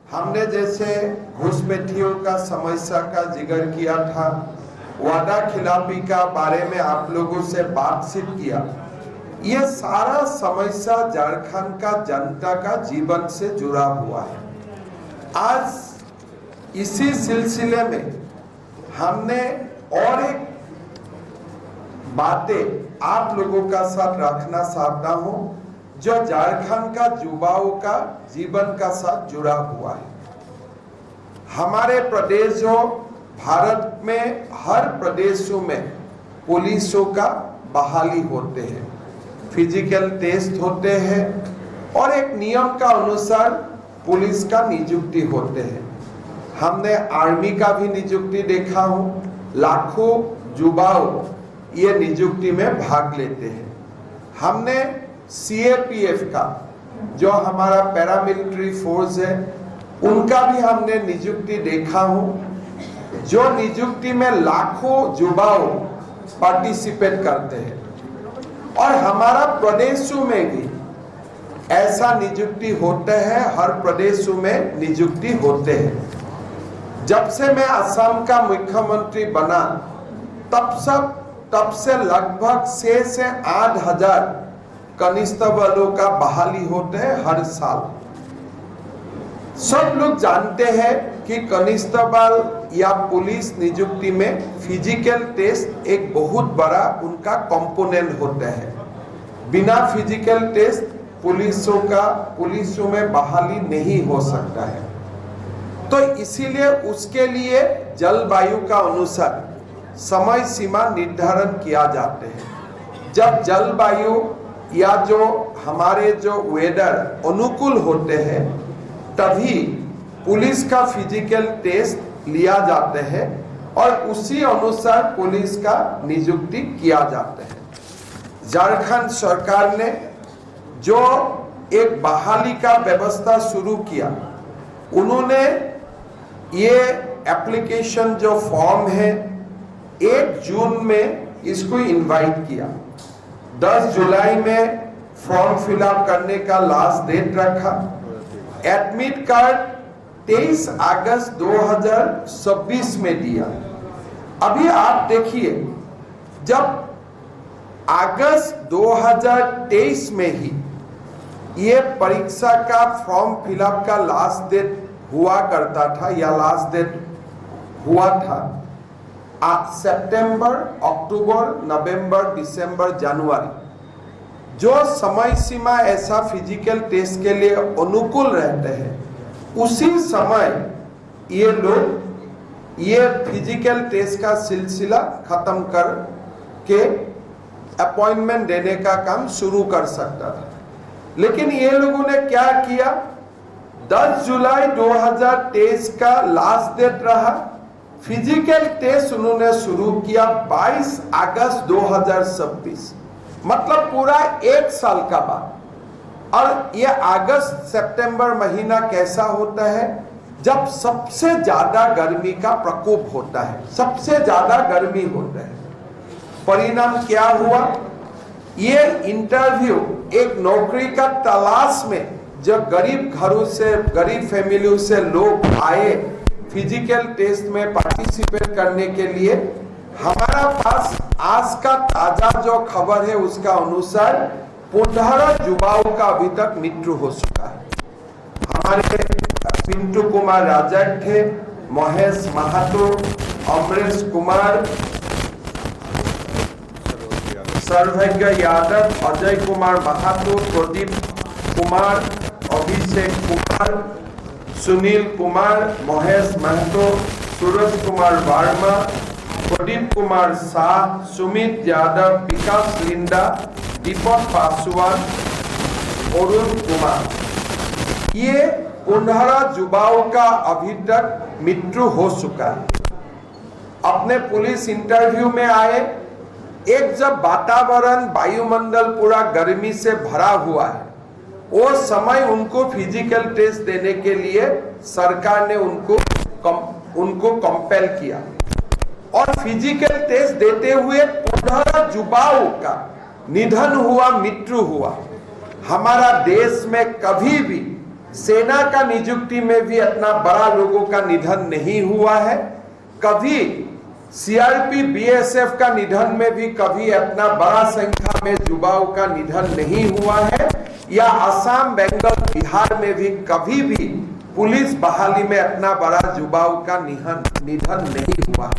हमने जैसे घुसपैठियों का समस्या का जिक्र किया था, वादा खिलाफी का बारे में आप लोगों से बातचीत किया। ये सारा समस्या झारखंड का जनता का जीवन से जुड़ा हुआ है। आज इसी सिलसिले में हमने और एक बातें आप लोगों का साथ रखना चाहता हूं, जो झारखंड का युवाओं का जीवन का साथ जुड़ा हुआ है। हमारे प्रदेश जो भारत में हर प्रदेशों में पुलिसों का बहाली होते हैं, फिजिकल टेस्ट होते हैं और एक नियम का अनुसार पुलिस का नियुक्ति होते हैं। हमने आर्मी का भी नियुक्ति देखा हूँ, लाखों युवाओं ये नियुक्ति में भाग लेते हैं। हमने सीएपीएफ का जो हमारा पैरामिलिट्री फोर्स है उनका भी हमने नियुक्ति देखा हूँ, जो नियुक्ति में लाखों युवाओं पार्टिसिपेट करते हैं। और हमारा प्रदेशों में भी ऐसा नियुक्ति होते हैं, हर प्रदेशों में नियुक्ति होते हैं। जब से मैं असम का मुख्यमंत्री बना तब से लगभग 6 से 8 हजार कांस्टेबलों का बहाली होते हैं हर साल। सब लोग जानते हैं कि कांस्टेबल या पुलिस नियुक्ति में फिजिकल टेस्ट एक बहुत बड़ा उनका कंपोनेंट होता है। बिना फिजिकल टेस्ट पुलिसों में बहाली नहीं हो सकता है। तो इसीलिए उसके लिए जलवायु का अनुसार समय सीमा निर्धारण किया जाते हैं। जब जलवायु या जो हमारे जो वेदर अनुकूल होते हैं तभी पुलिस का फिजिकल टेस्ट लिया जाते हैं और उसी अनुसार पुलिस का नियुक्ति किया जाता है। झारखंड सरकार ने जो एक बहाली का व्यवस्था शुरू किया, उन्होंने ये एप्लीकेशन जो फॉर्म है 1 जून में इसको इनवाइट किया। 10 जुलाई में फॉर्म फिलअप करने का लास्ट डेट रखा। एडमिट कार्ड 23 अगस्त 2026 में दिया। अभी आप देखिए, जब अगस्त 2023 में ही ये परीक्षा का फॉर्म फिलअप का लास्ट डेट हुआ करता था या लास्ट डेट हुआ था, सितंबर, अक्टूबर, नवंबर, दिसंबर, जनवरी जो समय सीमा ऐसा फिजिकल टेस्ट के लिए अनुकूल रहते हैं, उसी समय ये लोग ये फिजिकल टेस्ट का सिलसिला खत्म कर के अपॉइंटमेंट देने का काम शुरू कर सकता था। लेकिन ये लोगों ने क्या किया, 10 जुलाई 2023 का लास्ट डेट रहा, फिजिकल टेस्ट उन्होंने शुरू किया 22 अगस्त 2026, मतलब पूरा 1 साल का बाद। और ये अगस्त सितंबर महीना कैसा होता है, जब सबसे ज्यादा गर्मी का प्रकोप होता है, सबसे ज्यादा गर्मी होता है। परिणाम क्या हुआ, ये इंटरव्यू एक नौकरी का तलाश में जब गरीब घरों से, गरीब फैमिलियों से लोग आए फिजिकल टेस्ट में पार्टिसिपेट करने के लिए, हमारा पास आज का ताजा जो खबर है उसका अनुसार 15 युवाओं का अभी तक मृत्यु हो चुका है। हमारे पिंटू कुमार राजक थे, महेश महातो, अमरेश कुमार, सर्वज्ञ यादव, अजय कुमार महातो, प्रदीप कुमार, अभिषेक कुमार, सुनील कुमार, महेश महतो, सूरज कुमार वर्मा, प्रदीप कुमार शाह, सुमित यादव, विकास लिंडा, दीपक पासवान, अरुण कुमार, ये 15 युवाओं का अभी तक मृत्यु हो चुका है। अपने पुलिस इंटरव्यू में आए, एक जब वातावरण वायुमंडल पूरा गर्मी से भरा हुआ है, वो समय उनको फिजिकल टेस्ट देने के लिए सरकार ने उनको कंपेल किया और फिजिकल टेस्ट देते हुए 15 युवाओं का निधन हुआ, मृत्यु हुआ। हमारा देश में कभी भी सेना का नियुक्ति में भी इतना बड़ा लोगों का निधन नहीं हुआ है। कभी सीआरपी बीएसएफ का निधन में भी कभी इतना बड़ा संख्या में युवाओं का निधन नहीं हुआ है, या असम, बंगाल, बिहार में भी कभी भी पुलिस बहाली में इतना बड़ा युवाओं का निधन नहीं हुआ।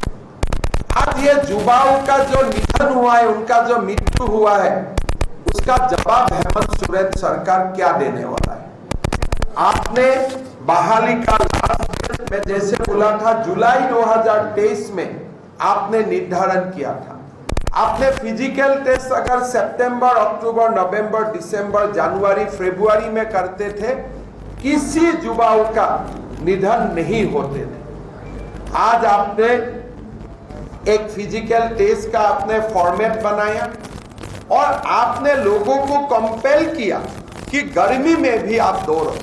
आज ये युवाओं का जो निधन हुआ है, उनका जो मृत्यु हुआ है, उसका जवाब हेमंत सोरेन सरकार क्या देने वाला है? आपने बहाली का लास्ट में जैसे बोला था जुलाई 2023 में आपने निर्धारण किया था। आपने फिजिकल टेस्ट अगर सितंबर, अक्टूबर, नवंबर, दिसंबर, जनवरी, फरवरी में करते थे, किसी युवाओं का निधन नहीं होते थे। आज आपने एक फिजिकल टेस्ट का आपने फॉर्मेट बनाया और आपने लोगों को कंपेल किया कि गर्मी में भी आप दौड़ो।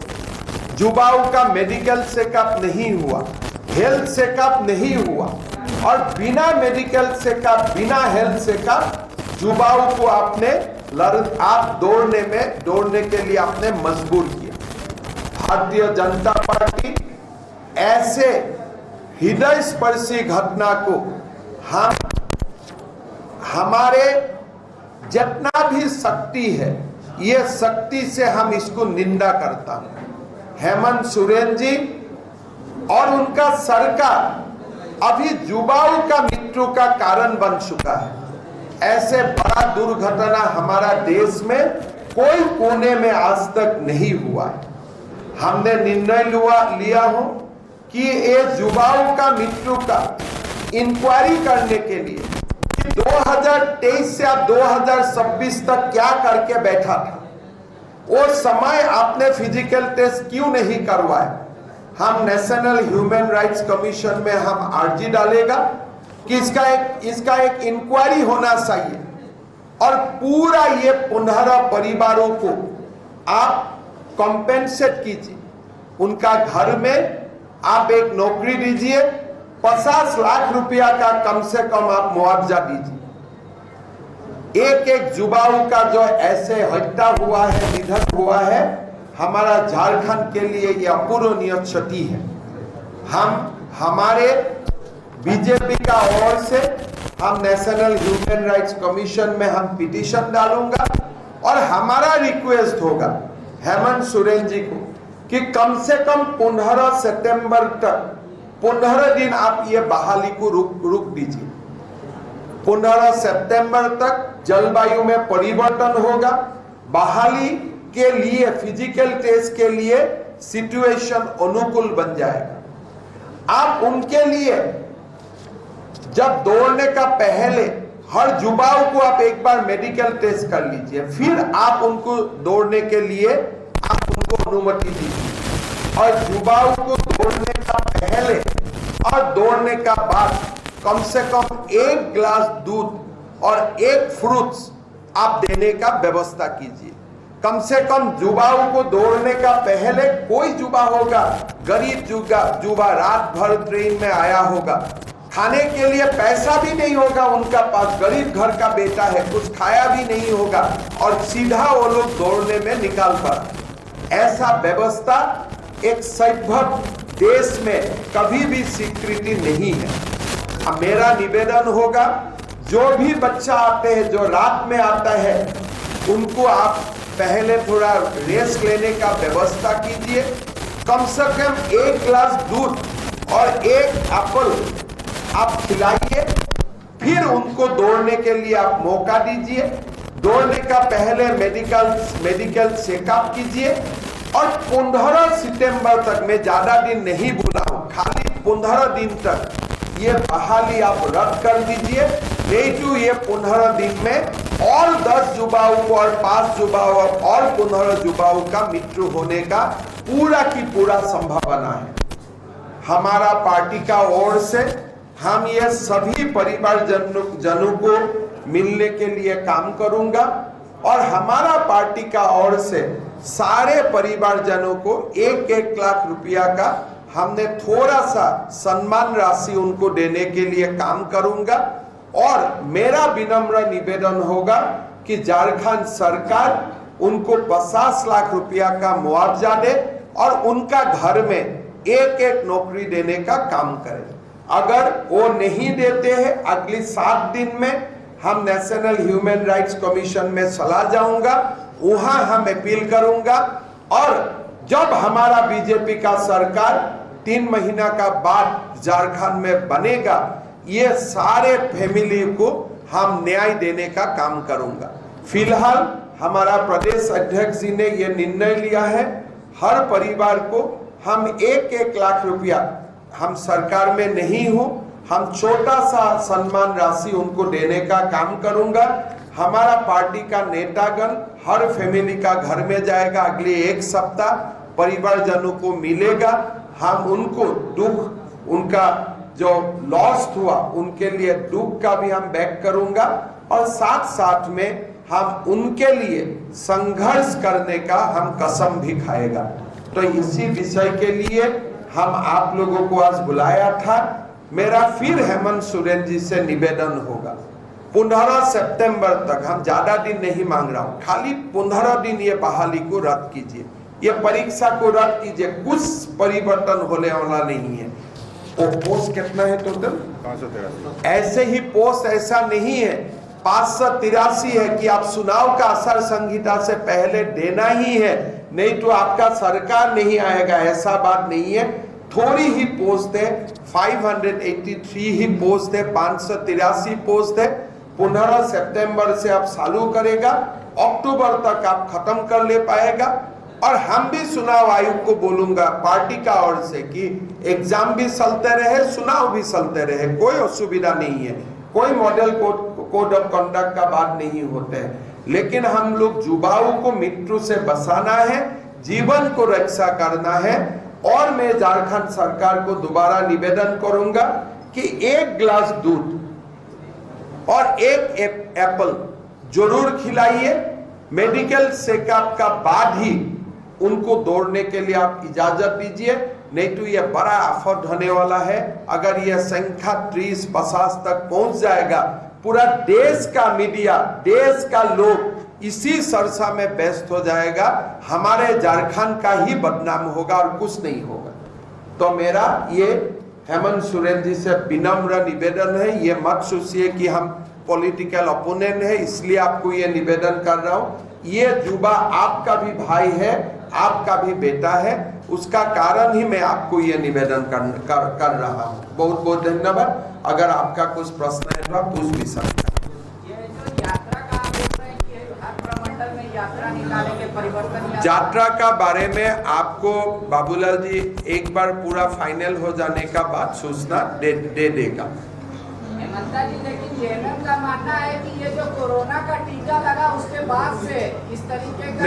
युवाओं का मेडिकल चेकअप नहीं हुआ, हेल्थ चेकअप नहीं हुआ, और बिना मेडिकल चेकअप, बिना हेल्थ चेकअप युवाओं को आपने आप दौड़ने के लिए आपने मजबूर किया। भारतीय जनता पार्टी ऐसे हृदय स्पर्शी घटना को हमारे जितना भी शक्ति है, ये शक्ति से हम इसको निंदा करता हूं। हेमंत सोरेन जी और उनका सरकार अभी युवाओं का मृत्यु का कारण बन चुका है। ऐसे बड़ा दुर्घटना हमारा देश में कोई कोने में आज तक नहीं हुआ है। हमने निर्णय लिया हो कि ये युवाओं का मृत्यु का इंक्वायरी करने के लिए कि 2023 से आप 2026 तक क्या करके बैठा था, वो समय आपने फिजिकल टेस्ट क्यों नहीं करवाया? हम नेशनल ह्यूमन राइट्स कमीशन में हम अर्जी डालेगा कि इसका एक इंक्वायरी होना चाहिए और पूरा ये 15 परिवारों को आप कॉम्पेंसेट कीजिए। उनका घर में आप एक नौकरी दीजिए, 50 लाख रुपया का कम से कम आप मुआवजा दीजिए। एक युवाओं का जो ऐसे हत्या हुआ है, निधन हुआ है, हमारा झारखंड के लिए यह अपूरणीय क्षति है। हमारे बीजेपी का ओर से हम नेशनल ह्यूमन राइट्स कमीशन में हम पिटीशन डालूंगा और हमारा रिक्वेस्ट होगा हेमंत सोरेन जी को कि कम से कम 15 सितंबर तक 15 दिन आप ये बहाली को रुक दीजिए। 15 सितंबर तक जलवायु में परिवर्तन होगा, बहाली के लिए फिजिकल टेस्ट के लिए सिचुएशन अनुकूल बन जाएगा। आप उनके लिए जब दौड़ने का पहले हर युवाओं को आप एक बार मेडिकल टेस्ट कर लीजिए, फिर आप उनको दौड़ने के लिए आप उनको अनुमति दीजिए। और युवाओं को दौड़ने का पहले और दौड़ने का बाद कम से कम 1 गिलास दूध और 1 फ्रूट्स आप देने का व्यवस्था कीजिए। कम से कम युवाओं को दौड़ने का पहले कोई युवा होगा, गरीब युवा रात भर ट्रेन में आया होगा, खाने के लिए पैसा भी नहीं होगा उनका पास, गरीब घर का बेटा है, कुछ खाया भी नहीं होगा और सीधा वो लोग दौड़ने में निकाल पड़ा। ऐसा व्यवस्था एक सभ्य देश में कभी भी स्वीकृति नहीं है। अब मेरा निवेदन होगा, जो भी बच्चा आते हैं, जो रात में आता है, उनको आप पहले थोड़ा रेस्ट लेने का व्यवस्था कीजिए। कम से कम 1 गिलास दूध और 1 एप्पल आप खिलाइए, फिर उनको दौड़ने के लिए आप मौका दीजिए। दौड़ने का पहले मेडिकल चेकअप कीजिए और 15 सितंबर तक, मैं ज्यादा दिन नहीं बोला हूं, खाली 15 दिन तक ये बहाली आप रद्द कर दीजिए। नहीं तो ये 15 दिन में और 10 युवाओं को और 5 युवाओं और 15 युवाओं का मृत्यु होने का पूरा की पूरा संभावना है। हमारा पार्टी का ओर से हम ये सभी परिवार जनों को मिलने के लिए काम करूंगा और हमारा पार्टी का ओर से सारे परिवारजनों को 1-1 लाख रुपया का हमने थोड़ा सा सम्मान राशि उनको देने के लिए काम करूंगा। और मेरा विनम्र निवेदन होगा कि झारखंड सरकार उनको 50 लाख रुपया का मुआवजा दे और उनका घर में एक एक नौकरी देने का काम करें। अगर वो नहीं देते हैं, अगली 7 दिन में हम नेशनल ह्यूमन राइट्स कमीशन में चला जाऊंगा, वहां हम अपील करूंगा और जब हमारा बीजेपी का सरकार 3 महीना का बाद झारखंड में बनेगा, ये सारे फैमिली को हम न्याय देने का काम करूंगा। फिलहाल हमारा प्रदेश अध्यक्ष जी ने यह निर्णय लिया है, हर परिवार को हम 1-1 लाख रुपया, हम सरकार में नहीं हो, हम छोटा सा सम्मान राशि उनको देने का काम करूंगा। हमारा पार्टी का नेतागण हर फैमिली का घर में जाएगा, अगले 1 सप्ताह परिवारजनों को मिलेगा। हम उनको दुख, उनका जो लॉस हुआ उनके लिए दुख का भी हम बैक करूंगा और साथ साथ में हम उनके लिए संघर्ष करने का हम कसम भी खाएगा। तो इसी विषय के लिए हम आप लोगों को आज बुलाया था। मेरा फिर हेमंत सोरेन जी से निवेदन होगा, 15 सितंबर तक, हम ज्यादा दिन नहीं मांग रहा हूं, खाली 15 दिन ये बहाली को रद्द कीजिए, ये परीक्षा को रद्द कीजिए, कुछ परिवर्तन होने वाला नहीं है। वो पोस्ट कितना है टोटल? 583। ऐसे ही पोस्ट ऐसा नहीं है, 583 है कि आप चुनाव का आचार संहिता से पहले देना ही है, नहीं तो आपका सरकार नहीं आएगा, ऐसा बात नहीं है। थोड़ी ही पोस्ट है, 583 ही पोस्ट है, 583 पोस्ट है। 15 सितंबर से आप चालू करेगा, अक्टूबर तक आप खत्म कर ले पाएगा। और हम भी चुनाव आयोग को बोलूंगा पार्टी का ओर से कि एग्जाम भी चलते रहे, चुनाव भी चलते रहे, कोई असुविधा नहीं है, कोई मॉडल कोड ऑफ कंडक्ट का बात नहीं होते है। लेकिन हम लोग युवाओं को मृत्यु से बचाना है, जीवन को रक्षा करना है। और मैं झारखंड सरकार को दोबारा निवेदन करूंगा कि 1 गिलास दूध और 1 एप्पल जरूर खिलाइए। मेडिकल चेकअप का बाद ही उनको दौड़ने के लिए आप इजाजत दीजिए, नहीं तो यह बड़ा आफत होने वाला है। अगर यह संख्या 30-50 तक पहुंच जाएगा, पूरा देश का मीडिया, देश का लोग इसी चर्चा में व्यस्त हो जाएगा, हमारे झारखंड का ही बदनाम होगा और कुछ नहीं होगा। तो मेरा ये हेमंत सोरेन जी से विनम्र निवेदन है, ये मत सोचिए कि हम पॉलिटिकल ओपोनेंट है इसलिए आपको ये निवेदन कर रहा हूं। ये युवा आपका भी भाई है, आपका भी बेटा है, उसका कारण ही मैं आपको ये निवेदन कर रहा हूं। बहुत बहुत धन्यवाद। अगर आपका कुछ प्रश्न है तो आप पूछ भी सकते हैं। यात्रा का बारे में आपको बाबूलाल जी एक बार पूरा फाइनल हो जाने का बाद सूचना दे देगा। लेकिन जेएमएम का मानना है कि ये जो कोरोना का टीका लगा उसके बाद से इस तरीके का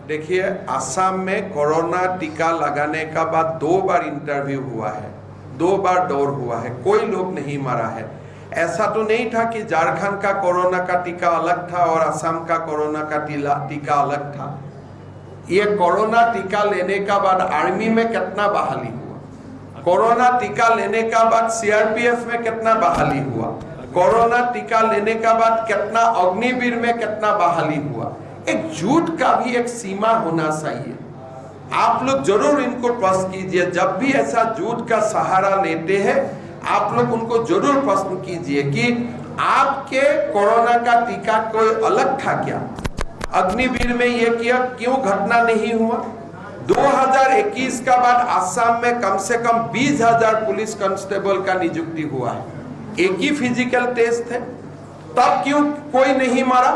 देखिए असम में कोरोना टीका लगाने का बाद 2 बार इंटरव्यू हुआ है, 2 बार दौर हुआ है, कोई लोग नहीं मरा है। ऐसा तो नहीं था कि झारखंड का कोरोना का टीका अलग था और असम का कोरोना का टीका अलग था। ये कोरोना टीका लेने का बाद आर्मी में कितना बहाली हुआ, कोरोना टीका लेने का बाद सीआरपीएफ में कितना बहाली हुआ, कोरोना टीका लेने का बाद कितना अग्निवीर में कितना बहाली हुआ। एक झूठ का भी एक सीमा होना चाहिए। आप लोग जरूर इनको प्रश्न कीजिए, जब भी ऐसा झूठ का सहारा लेते हैं आप लोग उनको जरूर प्रश्न कीजिए कि आपके कोरोना का टीका कोई अलग था क्या? अग्निवीर में ये किया क्यों घटना नहीं हुआ? 2021 का बाद असम में कम से कम 20,000 पुलिस कांस्टेबल का नियुक्ति हुआ है, एक ही फिजिकल टेस्ट थे, तब क्यों कोई नहीं मरा?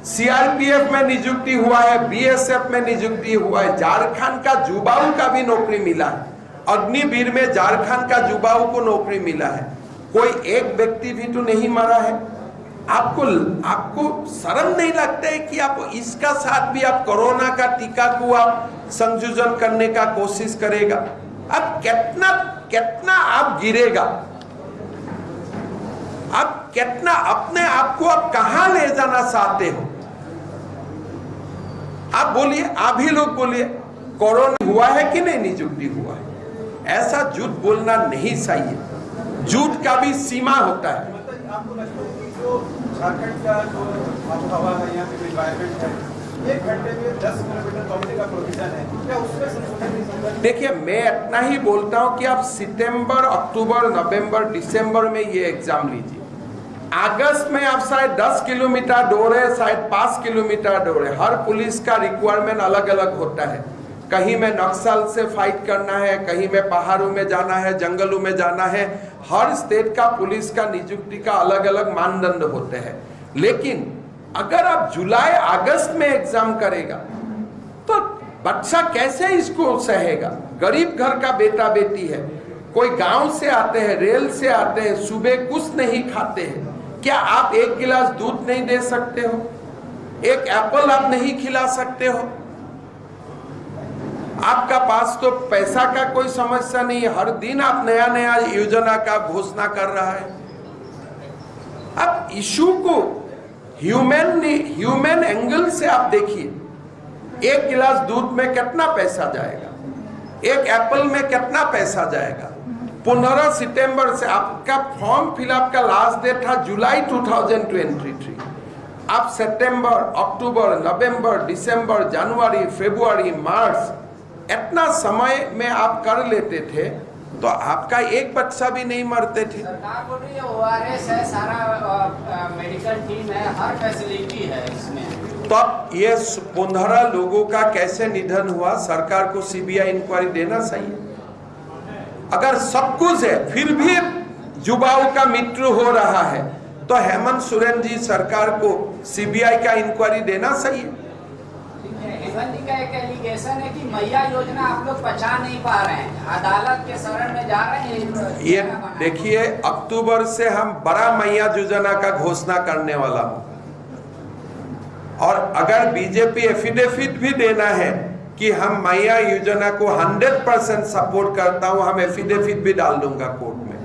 सीआरपीएफ में नियुक्ति हुआ है, बीएसएफ में नियुक्ति हुआ है, झारखंड का युवाओं का भी नौकरी मिला है, अग्निवीर में झारखंड का युवाओं को नौकरी मिला है, कोई एक व्यक्ति भी तो नहीं मरा है। आपको शर्म नहीं लगता है कि आप इसका साथ भी आप कोरोना का टीका को आप संयोजन करने का कोशिश करेगा? अब कितना आप गिरेगा, आप कितना अपने आप को आप कहां ले जाना चाहते हो? आप बोलिए, आप ही लोग बोलिए, कोरोना हुआ है कि नहीं नियुक्ति हुआ है? ऐसा झूठ बोलना नहीं चाहिए, झूठ का भी सीमा होता है। आपको लगता है कि जो झारखंड का जो आबोहवा है, यहाँ पे एनवायरमेंट है, 1 घंटे में 10 किलोमीटर दौड़ने का प्रोविजन है, क्या उसमें संशोधन नहीं संभव? देखिए, मैं इतना ही बोलता हूं कि आप सितंबर, अक्टूबर, नवंबर, दिसंबर में ये एग्जाम लीजिए। अगस्त में आप शायद 10 किलोमीटर दौड़े, शायद 5 किलोमीटर दौड़े। हर पुलिस का रिक्वायरमेंट अलग अलग होता है। कहीं में नक्सल से फाइट करना है, कहीं में पहाड़ों में जाना है, जंगलों में जाना है। हर स्टेट का पुलिस का नियुक्ति का अलग अलग मानदंड होते हैं। लेकिन अगर आप जुलाई अगस्त में एग्जाम करेगा तो बच्चा कैसे इसको सहेगा? गरीब घर का बेटा बेटी है, कोई गांव से आते हैं, रेल से आते हैं, सुबह कुछ नहीं खाते हैं। क्या आप 1 गिलास दूध नहीं दे सकते हो? एक एप्पल आप नहीं खिला सकते हो? आपका पास तो पैसा का कोई समस्या नहीं है, हर दिन आप नया नया योजना का घोषणा कर रहा है। अब इशू को ह्यूमन एंगल से आप देखिए। 1 गिलास दूध में कितना पैसा जाएगा, एक एप्पल में कितना पैसा जाएगा। 15 सितंबर से आपका फॉर्म फिलअप का लास्ट डेट था जुलाई 2023। आप सितंबर, अक्टूबर, नवंबर, दिसंबर, जनवरी, फरवरी, मार्च, इतना समय में आप कर लेते थे तो आपका एक बच्चा भी नहीं मरते थे। सरकार बोल रही है ORS है, सारा मेडिकल टीम है, हर फैसिलिटी है इसमें। तो अब ये 15 लोगों का कैसे निधन हुआ, सरकार को CBI इंक्वायरी देना चाहिए। अगर सब कुछ है फिर भी युवाओं का मृत्यु हो रहा है तो हेमंत सोरेन जी सरकार को CBI का इंक्वायरी देना चाहिए। हेमंत जी का एक एलिगेशन है कि मैया योजना आप लोग पचा नहीं पा रहे हैं, अदालत के शरण में जा रहे हैं। ये देखिए, अक्टूबर से हम बड़ा मैया योजना का घोषणा करने वाला हूं। और अगर बीजेपी एफिडेविट भी देना है कि हम मैया योजना को 100% सपोर्ट करता हूं, हम एफिडेविट भी डाल दूंगा कोर्ट में।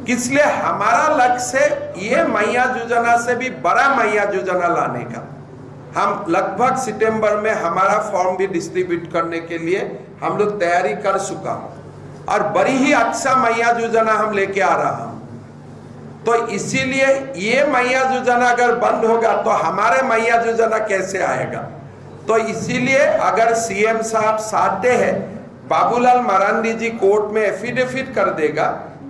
इसलिए हमारा लक्ष्य ये मैया योजना से भी बड़ा मैया योजना लाने का। हम लगभग सितंबर में हमारा फॉर्म भी डिस्ट्रीब्यूट करने के लिए हम लोग तैयारी कर चुका हूं और बड़ी ही अच्छा मैया योजना हम लेके आ रहा हूं। तो इसीलिए ये मैया योजना अगर बंद होगा तो हमारे मैया योजना कैसे आएगा? तो इसीलिए अगर CM साहब चाहते हैं, बाबूलाल मरांडी जी कोर्ट में एफिडेविट कर देगा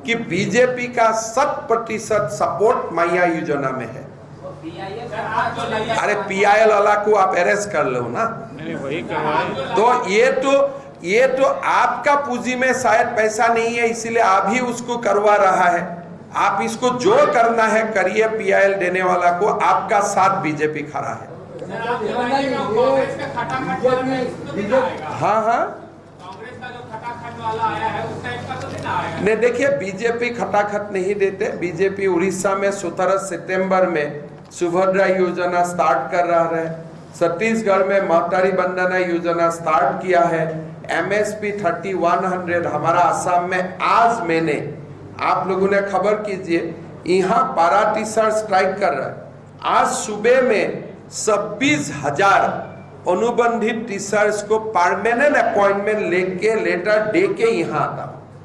कि बीजेपी का 100% सपोर्ट मैया योजना में है। अरे PIL वाला को आप अरेस्ट कर लो ना। वही करवाए। तो ये तो आपका पूंजी में शायद पैसा नहीं है, इसीलिए आप ही उसको करवा रहा है। आप इसको जो करना है करिए, PIL देने वाला को आपका साथ बीजेपी खड़ा है। हाँ हाँ, नहीं देखिए, बीजेपी खटाखट नहीं देते। बीजेपी उड़ीसा में 17 सितंबर में सुभद्रा योजना स्टार्ट कर रहा है। छत्तीसगढ़ में महतारी वंदना योजना स्टार्ट किया है। MSP 3100 हमारा असम में आज मैंने, आप लोगों ने खबर कीजिए, यहाँ पारा टीचर स्ट्राइक कर रहा है। आज सुबह में 26,000 अनुबंधित टीचर्स को परमानेंट अपॉइंटमेंट लेके लेटर दे के यहाँ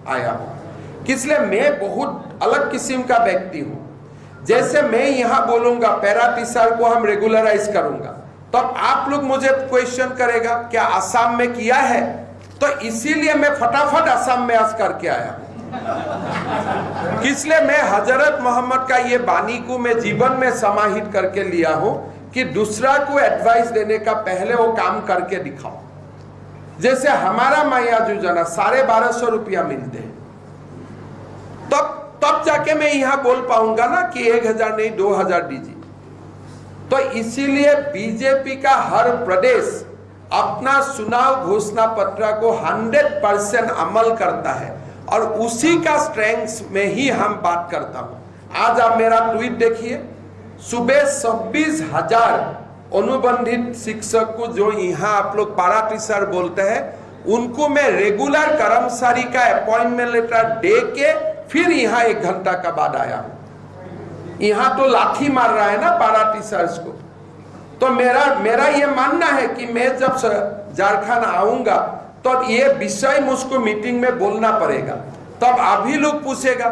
आया हूँ। इसलिए मैं बहुत अलग किस्म का व्यक्ति हूँ। जैसे मैं यहाँ बोलूंगा पैरा टीचर को हम रेगुलराइज करूंगा, तो आप लोग मुझे क्वेश्चन करेगा क्या असम में किया है? तो इसीलिए मैं फटाफट असम में आज करके आया हूं। इसलिए मैं हजरत मोहम्मद का ये बानी को मैं जीवन में समाहित करके लिया हूं कि दूसरा को एडवाइस देने का पहले वो काम करके दिखाओ। जैसे हमारा मैया योजना 1250 रुपया मिलते हैं, तब जाके मैं यहाँ बोल पाऊंगा ना कि 1000 नहीं 2000 दीजिए। तो इसीलिए बीजेपी का हर प्रदेश अपना चुनाव घोषणा पत्र को 100% अमल करता है और उसी का स्ट्रेंथ में ही हम बात करता हूं। आज आप मेरा ट्वीट देखिए, सुबह 26,000 अनुबंधित शिक्षक को जो यहाँ आप लोग पारा टीचर बोलते हैं, उनको मैं रेगुलर कर्मचारी का अपॉइंटमेंट लेटर दे के फिर यहाँ 1 घंटा का बाद आया हूं। यहाँ तो लाठी मार रहा है ना पारा टीचर्स को। तो मेरा ये मानना है कि मैं जब झारखंड आऊंगा तो ये विषय मुझको मीटिंग में बोलना पड़ेगा। तब अभी लोग पूछेगा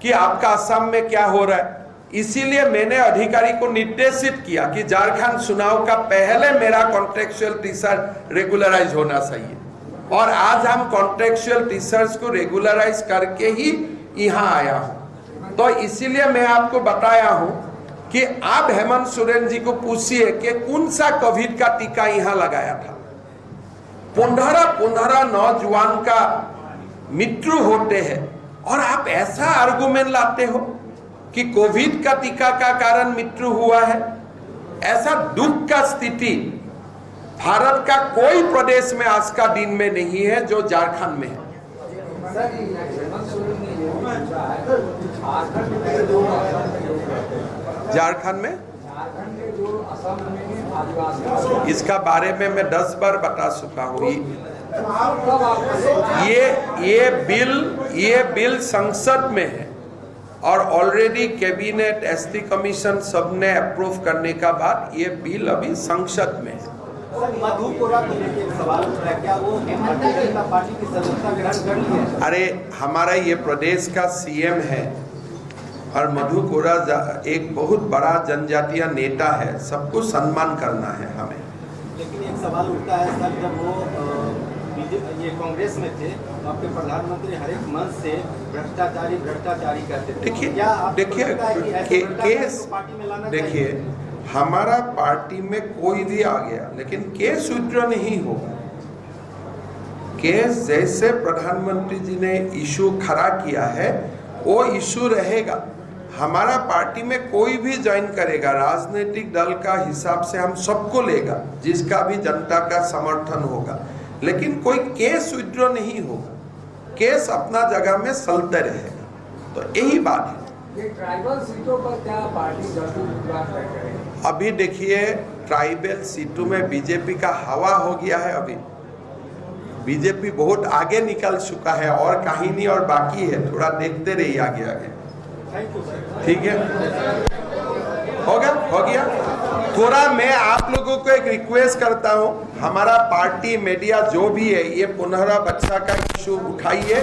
कि आपका असम में क्या हो रहा है, इसीलिए मैंने अधिकारी को निर्देशित किया कि झारखंड चुनाव का पहले मेरा कॉन्ट्रेक्चुअल टीचर रेगुलराइज होना चाहिए, और आज हम कॉन्ट्रेक्चुअल टीचर्स को रेगुलराइज करके ही यहाँ आया हूँ। तो इसीलिए मैं आपको बताया हूँ कि आप हेमंत सोरेन जी को पूछिए कि कौन सा कोविड का टीका यहाँ लगाया था। 15 नौजवान का मृत्यु होते हैं और आप ऐसा आर्गुमेंट लाते हो कि कोविड का टीका का कारण मृत्यु हुआ है। ऐसा दुख का स्थिति भारत का कोई प्रदेश में आज का दिन में नहीं है जो झारखंड में है। झारखंड में इसका बारे में मैं 10 बार बता चुका हूँ। ये बिल संसद में है और ऑलरेडी कैबिनेट एसटी कमीशन सबने अप्रूव करने का बाद ये बिल अभी संसद में है। मधु कोरा को लेकर एक सवाल उठ रहा है, क्या वो भारतीय जनता पार्टी की सदस्यता ग्रहण कर ली है? अरे हमारा ये प्रदेश का सीएम है और मधु कोरा एक बहुत बड़ा जनजातीय नेता है, सबको सम्मान करना है हमें। लेकिन एक सवाल उठता है सर, जब वो ये कांग्रेस में थे तो आपके प्रधानमंत्री हर एक मंच से भ्रष्टाचारी कहते थे। देखिए हमारा पार्टी में कोई भी आ गया लेकिन केस विड्रॉ नहीं होगा। केस जैसे प्रधानमंत्री जी ने इशू खड़ा किया है वो इशू रहेगा। हमारा पार्टी में कोई भी ज्वाइन करेगा, राजनीतिक दल का हिसाब से हम सबको लेगा जिसका भी जनता का समर्थन होगा, लेकिन कोई केस विड्रॉ नहीं होगा। केस अपना जगह में चलते रहेगा। तो यही बात है। ये ट्राइबल सीटों पर क्या पार्टी जल्दी विश्वास करेगी? अभी देखिए ट्राइबल सीटों में बीजेपी का हवा हो गया है। अभी बीजेपी बहुत आगे निकल चुका है और कहानी और बाकी है, थोड़ा देखते रहिए आगे आगे। ठीक है, हो गया। थोड़ा मैं आप लोगों को एक रिक्वेस्ट करता हूं, हमारा पार्टी मीडिया जो भी है ये 15 बच्चा का इशू उठाइए।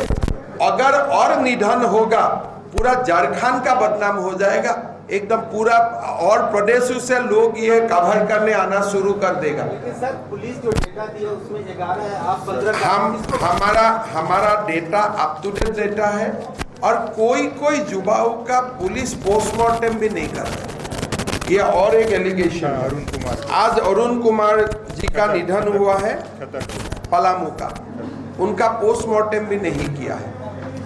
अगर और निधन होगा पूरा झारखंड का बदनाम हो जाएगा एकदम पूरा, और प्रदेशों से लोग ये कवर करने आना शुरू कर देगा। लेकिन सर पुलिस जो डेटा दी है उसमें 11 है, आप 15 हमारा data up to date data है और कोई युवाओं का पुलिस पोस्टमार्टम भी नहीं कर रहा। ये और एक एलिगेशन है। अरुण कुमार, आज अरुण कुमार जी का निधन हुआ है पलामू का, उनका पोस्टमार्टम भी नहीं किया है।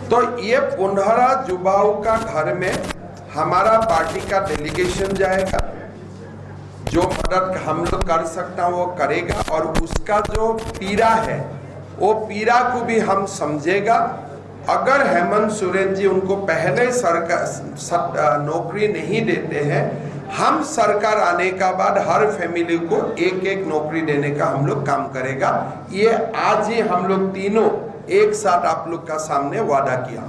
तो ये 15 युवाओं का घर में हमारा पार्टी का डेलीगेशन जाएगा, जो मदद हम लोग कर सकता वो करेगा और उसका जो पीड़ा है वो पीड़ा को भी हम समझेगा। अगर हेमंत सोरेन जी उनको पहले सरकार नौकरी नहीं देते हैं, हम सरकार आने का बाद हर फैमिली को एक नौकरी देने का हम लोग काम करेगा। ये आज ही हम लोग तीनों एक साथ आप लोग का सामने वादा किया।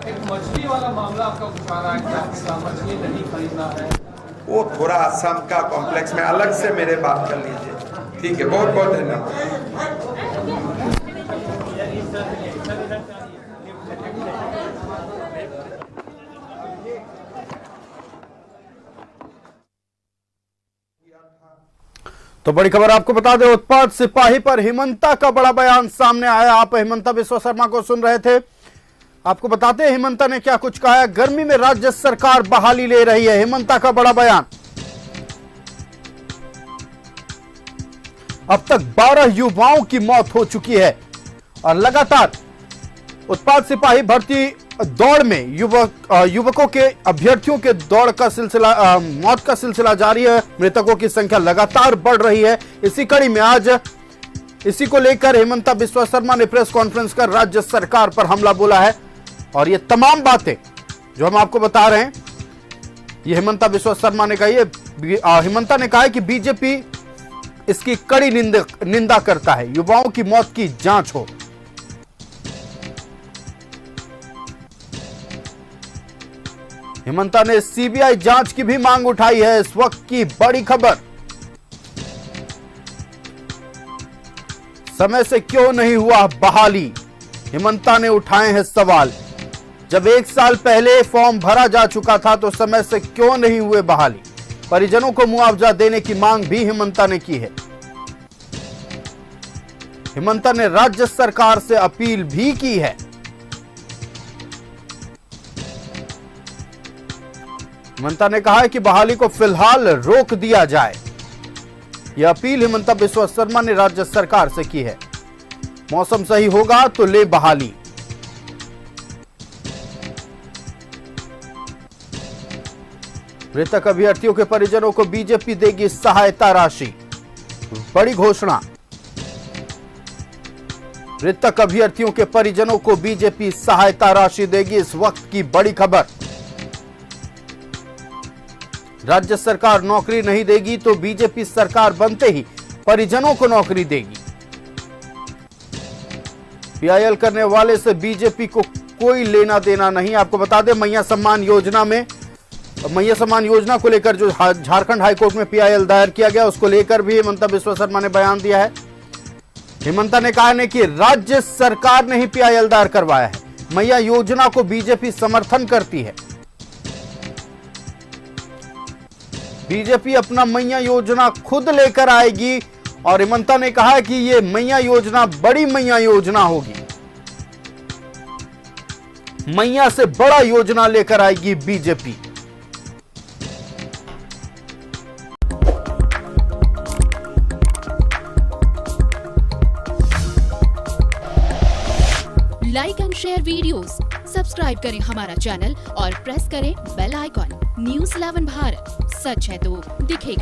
एक मछली वाला मामला आपका उठ आ रहा है कि आपका मछली नहीं खरीदना है, वो थोड़ा असम का कॉम्प्लेक्स में अलग से मेरे बात कर लीजिए। ठीक है, बहुत बहुत धन्यवाद। तो बड़ी खबर आपको बता दें, उत्पाद सिपाही पर हिमंता का बड़ा बयान सामने आया। आप हिमंता बिस्वा शर्मा को सुन रहे थे। आपको बताते हैं हिमंता ने क्या कुछ कहा है। गर्मी में राज्य सरकार बहाली ले रही है, हिमंता का बड़ा बयान। अब तक 12 युवाओं की मौत हो चुकी है और लगातार उत्पाद सिपाही भर्ती दौड़ में युवकों के अभ्यर्थियों के दौड़ का सिलसिला मौत का सिलसिला जारी है। मृतकों की संख्या लगातार बढ़ रही है। इसी कड़ी में आज इसी को लेकर हिमंता बिस्वा शर्मा ने प्रेस कॉन्फ्रेंस कर राज्य सरकार पर हमला बोला है और ये तमाम बातें जो हम आपको बता रहे हैं ये हिमंता बिस्वा शर्मा ने कही है। हिमंता ने कहा है कि बीजेपी इसकी कड़ी निंदा करता है, युवाओं की मौत की जांच हो। हिमंता ने सीबीआई जांच की भी मांग उठाई है। इस वक्त की बड़ी खबर, समय से क्यों नहीं हुआ बहाली, हिमंता ने उठाए हैं सवाल। जब 1 साल पहले फॉर्म भरा जा चुका था तो समय से क्यों नहीं हुए बहाली? परिजनों को मुआवजा देने की मांग भी हिमंता ने की है। हिमंता ने राज्य सरकार से अपील भी की है। हिमंता ने कहा है कि बहाली को फिलहाल रोक दिया जाए। यह अपील हिमंता बिस्वा शर्मा ने राज्य सरकार से की है। मौसम सही होगा तो ले बहाली। मृतक अभ्यर्थियों के परिजनों को बीजेपी देगी सहायता राशि। बड़ी घोषणा। मृतक अभ्यर्थियों के परिजनों को बीजेपी सहायता राशि देगी, इस वक्त की बड़ी खबर। राज्य सरकार नौकरी नहीं देगी तो बीजेपी सरकार बनते ही परिजनों को नौकरी देगी। पीआईएल करने वाले से बीजेपी को कोई लेना देना नहीं। आपको बता दें, मैया सम्मान योजना को लेकर जो झारखंड हाईकोर्ट में पीआईएल दायर किया गया, उसको लेकर भी हिमंता बिस्वा शर्मा ने बयान दिया है। हिमंता ने कहा है कि राज्य सरकार ने ही पीआईएल दायर करवाया है। मैया योजना को बीजेपी समर्थन करती है। बीजेपी अपना मैया योजना खुद लेकर आएगी और हिमंता ने कहा है कि यह मैया योजना बड़ी मैया योजना होगी। मैया से बड़ा योजना लेकर आएगी BJP. Like and share videos, subscribe करें हमारा चैनल और प्रेस करें बेल आइकॉन। न्यूज़ 11 भारत, सच है तो दिखेगा।